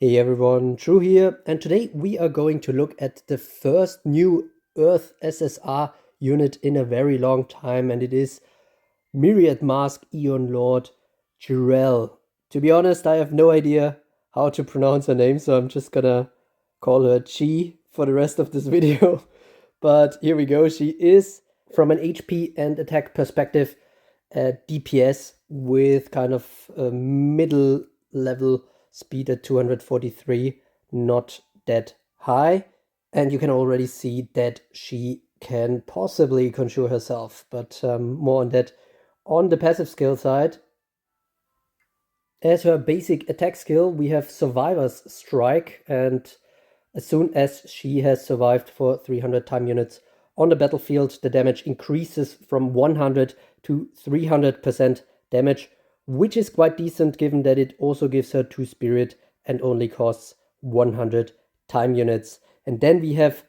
Hey everyone, Drew here, and today we are going to look at the first new Earth SSR unit in a very long time, and it is Myriadmask Aeon Lord Gyurelle. To be honest, I have no idea how to pronounce her name, so I'm just gonna call her Chi for the rest of this video. But here we go, she is, from an HP and attack perspective, DPS with kind of a middle level speed at 243, not that high. And you can already see that she can possibly conjure herself, but more on that on the passive skill side. As her basic attack skill, we have Survivor's Strike, and as soon as she has survived for 300 time units on the battlefield, the damage increases from 100 to 300% damage, which is quite decent given that it also gives her 2 spirit and only costs 100 time units. And then we have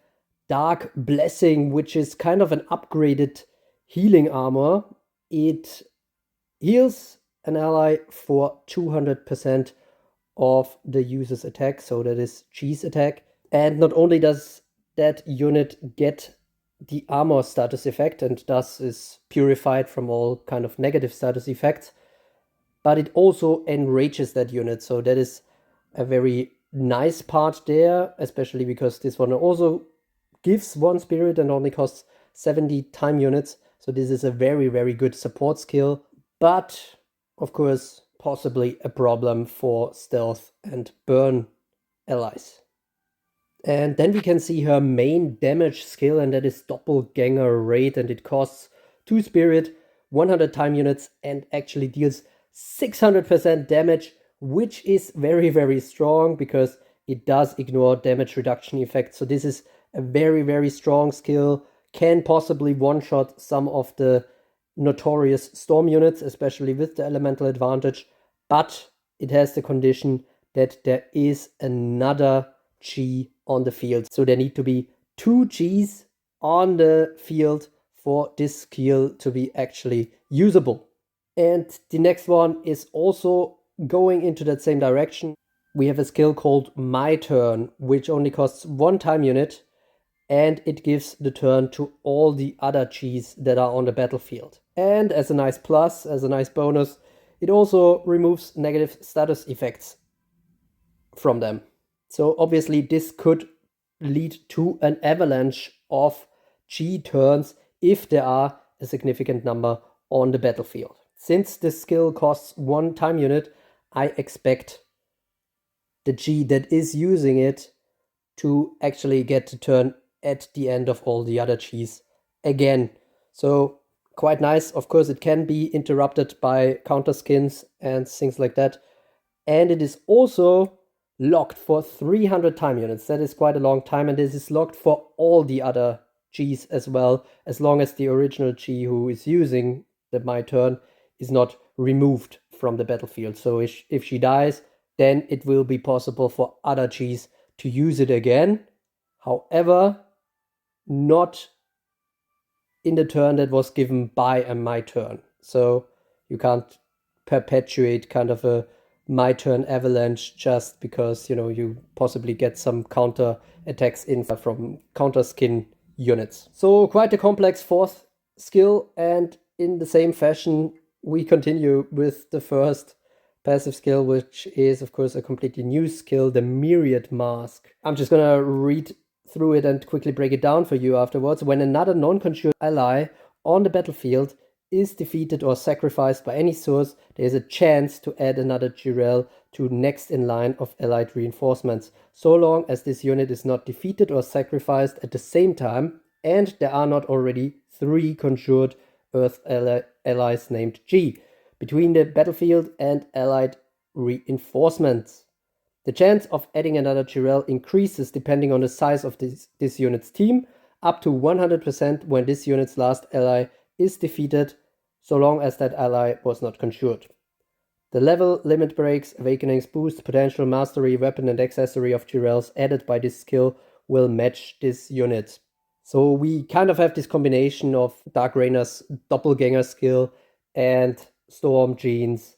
Dark Blessing, which is kind of an upgraded healing armor. It heals an ally for 200% of the user's attack, so that is Chi's attack. And not only does that unit get the armor status effect and thus is purified from all kind of negative status effects, but it also enrages that unit, so that is a very nice part there, especially because this one also gives 1 spirit and only costs 70 time units, so this is a very, very good support skill, but of course possibly a problem for stealth and burn allies. And then we can see her main damage skill, and that is Doppelganger Raid, and it costs 2 spirit, 100 time units, and actually deals 600% damage, which is very, very strong because it does ignore damage reduction effects. So this is a very, very strong skill, can possibly one-shot some of the notorious storm units, especially with the elemental advantage, but it has the condition that there is another Chi on the field. So there need to be 2 Gs on the field for this skill to be actually usable. And the next one is also going into that same direction. We have a skill called My Turn, which only costs 1 time unit, and it gives the turn to all the other Gs that are on the battlefield. And as a nice plus, as a nice bonus, it also removes negative status effects from them. So obviously this could lead to an avalanche of G turns if there are a significant number on the battlefield. Since this skill costs 1 time unit, I expect the G that is using it to actually get to turn at the end of all the other Gs again. So quite nice. Of course, it can be interrupted by counter skins and things like that. And it is also locked for 300 time units. That is quite a long time, and this is locked for all the other Gs as well, as long as the original G who is using the My Turn is not removed from the battlefield. So if she dies, then it will be possible for other Gs to use it again. However, not in the turn that was given by a My Turn. So you can't perpetuate kind of a My Turn avalanche just because, you know, you possibly get some counter attacks in from counter skin units. So quite a complex 4th skill, and in the same fashion we continue with the first passive skill, which is of course a completely new skill, the Myriadmask. I'm just gonna read through it and quickly break it down for you afterwards. When another non-conjured ally on the battlefield is defeated or sacrificed by any source, there is a chance to add another Gyurelle to next in line of allied reinforcements, so long as this unit is not defeated or sacrificed at the same time, and there are not already 3 conjured Earth allies named G between the battlefield and allied reinforcements. The chance of adding another Gyurelle increases depending on the size of this unit's team, up to 100% when this unit's last ally is defeated, so long as that ally was not conjured. The level, limit breaks, awakenings, boost, potential, mastery, weapon and accessory of Gyurelles added by this skill will match this unit. So we kind of have this combination of Dark Rainer's Doppelganger skill and Storm Jean's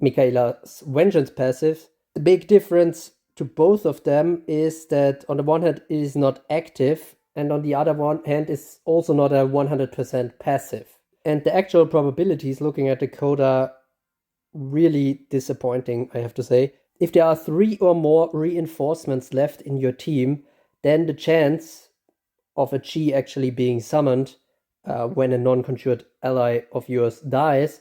Michaela's Vengeance passive The big difference to both of them is that on the one hand it is not active, and on the other one hand is also not a 100% passive. And the actual probabilities looking at the code are really disappointing, I have to say. If there are 3 or more reinforcements left in your team, then the chance of a G actually being summoned when a non-conjured ally of yours dies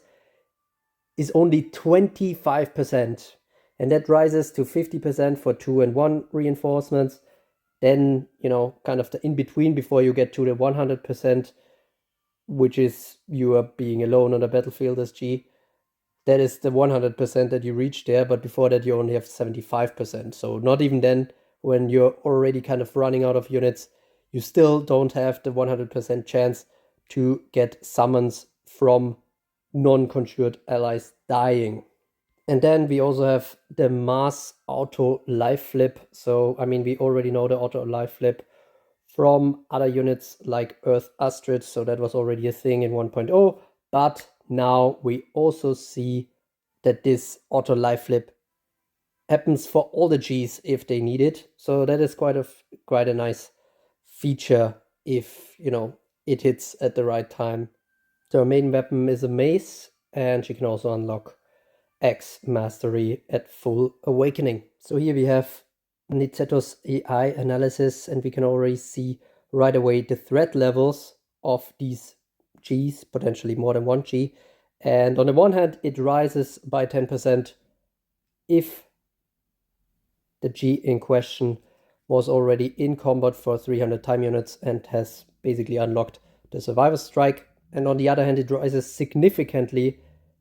is only 25%. And that rises to 50% for 2 and 1 reinforcements. Then, kind of the in-between before you get to the 100%, which is you are being alone on the battlefield as G. That is the 100% that you reach there, but before that you only have 75%. So not even then, when you're already kind of running out of units, you still don't have the 100% chance to get summons from non-conjured allies dying. And then we also have the mass auto life flip. So, I mean, we already know the auto life flip from other units like Earth Astrid. So that was already a thing in 1.0. But now we also see that this auto life flip happens for all the Gs if they need it. So that is quite a nice feature if, it hits at the right time. So her main weapon is a mace, and she can also unlock X mastery at full awakening. So here we have Nizeto's AI analysis, and we can already see right away the threat levels of these Gs, potentially more than one G. And on the one hand, it rises by 10% if the G in question was already in combat for 300 time units and has basically unlocked the Survivor Strike. And on the other hand, it rises significantly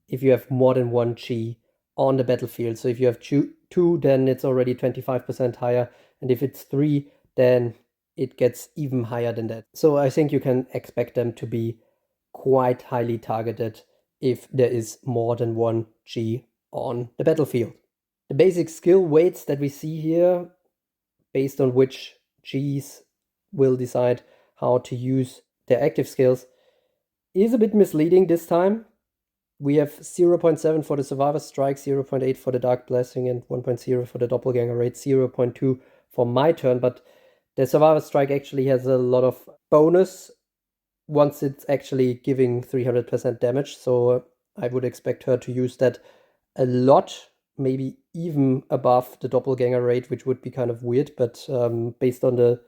if you have more than one G on the battlefield. So if you have two, then it's already 25% higher. And if it's 3, then it gets even higher than that. So I think you can expect them to be quite highly targeted if there is more than one G on the battlefield. The basic skill weights that we see here, based on which Gs will decide how to use their active skills, is a bit misleading this time. We have 0.7 for the Survivor Strike, 0.8 for the Dark Blessing, and 1.0 for the Doppelganger Raids, 0.2 for my turn. But the Survivor Strike actually has a lot of bonus once it's actually giving 300% damage. So I would expect her to use that a lot, maybe even above the Doppelganger Raid, which would be kind of weird. But based on the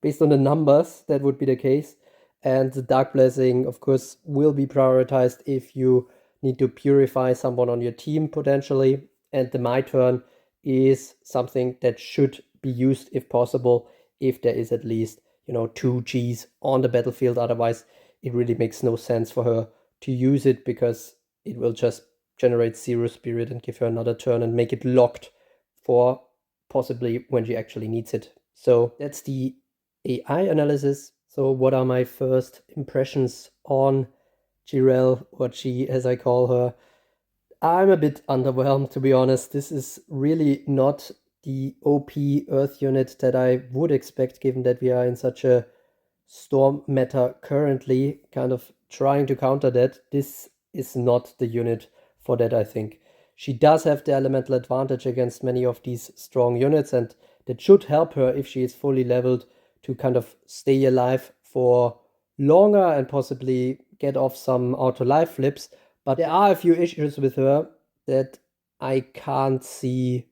numbers, that would be the case. And the Dark Blessing, of course, will be prioritized if you need to purify someone on your team potentially. And the My Turn is something that should be used if possible, if there is at least, 2 Gs on the battlefield. Otherwise, it really makes no sense for her to use it, because it will just generate 0 spirit and give her another turn and make it locked for possibly when she actually needs it. So that's the AI analysis. So what are my first impressions on Gyurelle, or G as I call her? I'm a bit underwhelmed, to be honest. This is really not the OP Earth unit that I would expect, given that we are in such a storm meta currently, kind of trying to counter that. This is not the unit for that, I think. She does have the elemental advantage against many of these strong units, and that should help her if she is fully leveled to kind of stay alive for longer and possibly get off some auto life flips. But there are a few issues with her that I can't see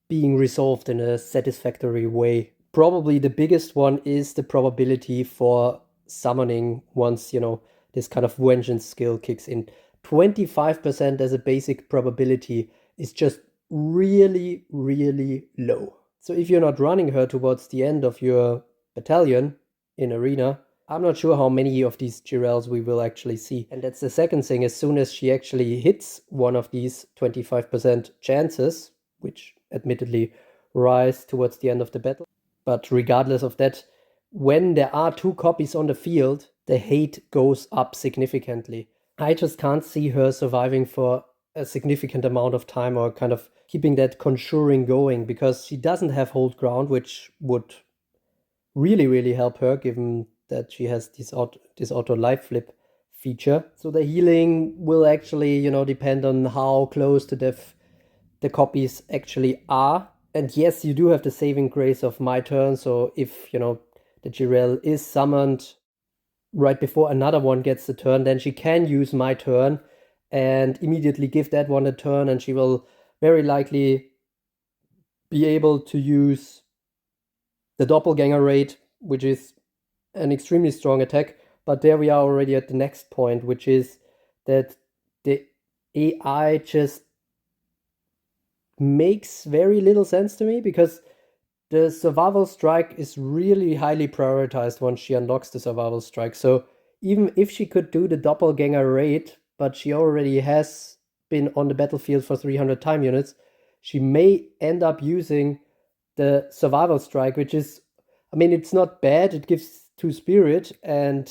being resolved in a satisfactory way. Probably the biggest one is the probability for summoning once, this kind of vengeance skill kicks in. 25% as a basic probability is just really, really low. So if you're not running her towards the end of your battalion in arena, I'm not sure how many of these Gyurelles we will actually see. And that's the second thing. As soon as she actually hits one of these 25% chances, which admittedly rise towards the end of the battle, but regardless of that, when there are 2 copies on the field, the hate goes up significantly. I just can't see her surviving for a significant amount of time, or kind of keeping that conjuring going, because she doesn't have hold ground, which would really, really help her, given that she has this auto life flip feature. So the healing will actually, depend on how close to death the copies actually are. And yes, you do have the saving grace of my turn. So if, the Gyurelle is summoned right before another one gets the turn, then she can use my turn and immediately give that one a turn, and she will very likely be able to use the Doppelganger Raid, which is an extremely strong attack. But there we are already at the next point, which is that the AI just makes very little sense to me, because the survival strike is really highly prioritized once she unlocks the survival strike. So even if she could do the Doppelganger Raid, but she already has been on the battlefield for 300 time units, she may end up using the survival strike, which is, I mean, it's not bad. It gives 2 spirit and,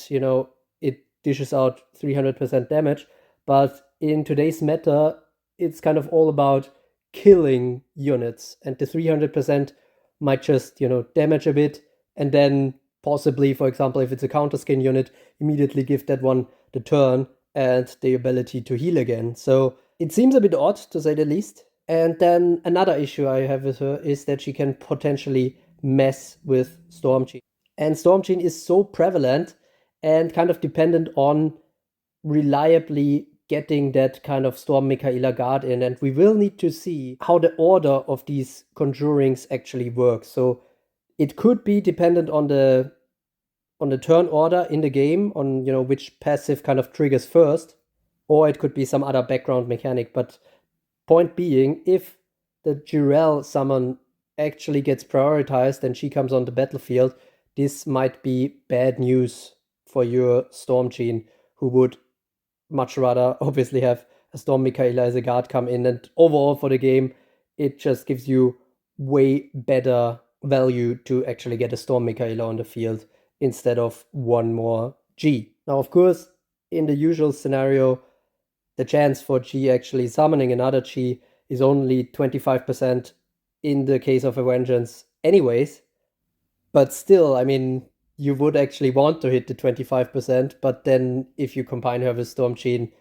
it dishes out 300% damage. But in today's meta, it's kind of all about killing units, and the 300% might just, damage a bit, and then possibly, for example, if it's a counter skin unit, immediately give that one the turn and the ability to heal again. So it seems a bit odd, to say the least. And then another issue I have with her is that she can potentially mess with Storm Gene. And Storm Gene is so prevalent and kind of dependent on reliably getting that kind of Storm Michaela guard in, and we will need to see how the order of these conjurings actually works. So it could be dependent on the turn order in the game, on which passive kind of triggers first, or it could be some other background mechanic. But point being, if the Gyurelle summon actually gets prioritized and she comes on the battlefield, this might be bad news for your Storm Gene, who would much rather obviously have a Storm Michaela as a guard come in. And overall for the game, it just gives you way better value to actually get a Storm Michaela on the field instead of one more G. Now, of course, in the usual scenario, the chance for G actually summoning another G is only 25% in the case of a Vengeance anyways. But still, I mean, you would actually want to hit the 25%, but then if you combine her with Storm Gene,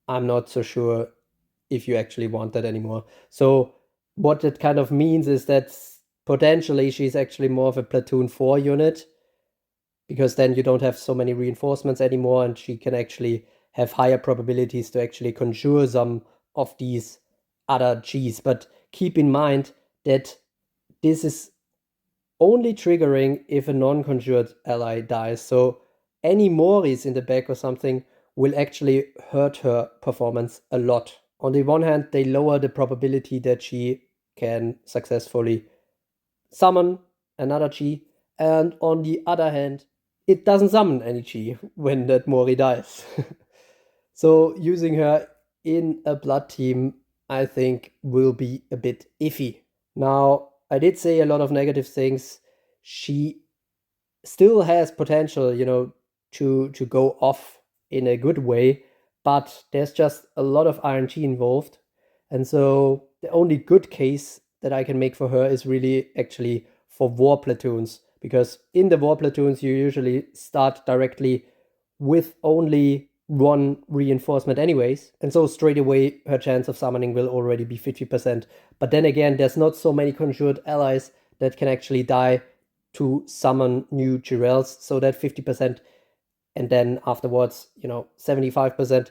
I'm not so sure if you actually want that anymore. So what it kind of means is that potentially she's actually more of a platoon 4 unit, because then you don't have so many reinforcements anymore, and she can actually have higher probabilities to actually conjure some of these other Gs. But keep in mind that this is only triggering if a non-conjured ally dies. So any Moris in the back or something will actually hurt her performance a lot. On the one hand, they lower the probability that she can successfully summon another G, and on the other hand, it doesn't summon any G when that Mori dies. So using her in a blood team, I think, will be a bit iffy. Now, I did say a lot of negative things. She still has potential, to go off in a good way, but there's just a lot of RNG involved. And so the only good case that I can make for her is really actually for war platoons, because in the war platoons you usually start directly with only one reinforcement anyways, and so straight away her chance of summoning will already be 50%. But then again, there's not so many conjured allies that can actually die to summon new Gyurelles, so that 50% and then afterwards 75%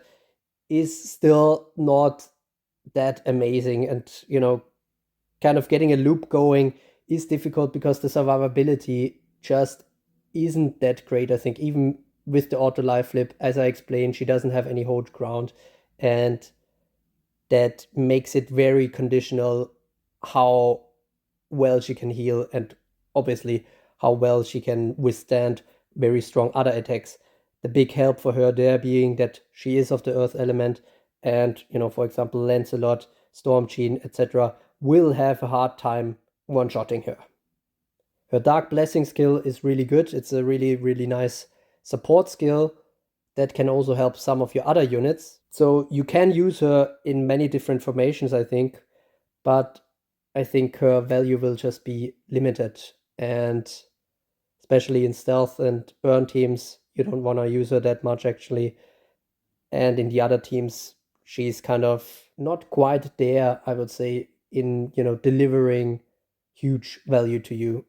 is still not that amazing. And kind of getting a loop going is difficult because the survivability just isn't that great. I think even with the auto life flip, as I explained, she doesn't have any hold ground, and that makes it very conditional how well she can heal, and obviously how well she can withstand very strong other attacks. The big help for her there being that she is of the earth element, and for example, Lancelot, Storm Gene, etc. will have a hard time one-shotting her. Her Dark Blessing skill is really good. It's a really, really nice support skill that can also help some of your other units. So you can use her in many different formations, I think, but I think her value will just be limited. And especially in stealth and burn teams, you don't want to use her that much actually. And in the other teams, she's kind of not quite there, I would say, in, you know, delivering huge value to you.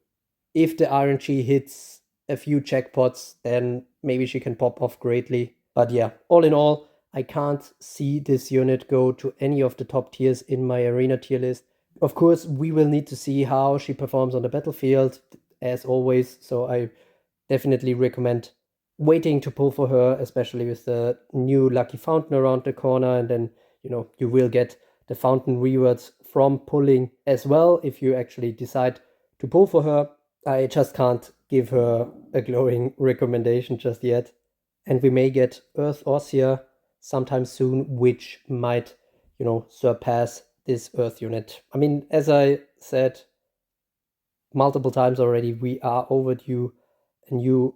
If the RNG hits a few jackpots, then maybe she can pop off greatly. But yeah, all in all, I can't see this unit go to any of the top tiers in my arena tier list. Of course, we will need to see how she performs on the battlefield, as always, so I definitely recommend waiting to pull for her, especially with the new lucky fountain around the corner, and then, you know, you will get the fountain rewards from pulling as well if you actually decide to pull for her. I just can't give her a glowing recommendation just yet. And we may get Earth Ossia sometime soon, which might, you know, surpass this Earth unit. I mean, as I said multiple times already, we are overdue a new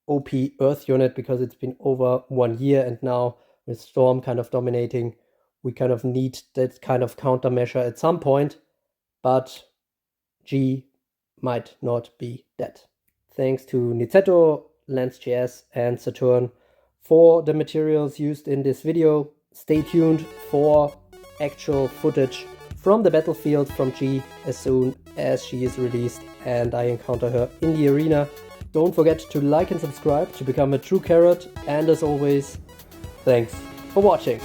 OP Earth unit because it's been over 1 year, and now with Storm kind of dominating, we kind of need that kind of countermeasure at some point, but G might not be that. Thanks to Nizetto, LensJS, and Saturn for the materials used in this video. Stay tuned for actual footage from the battlefield from G as soon as she is released and I encounter her in the arena. Don't forget to like and subscribe to become a true carrot, and as always, thanks for watching.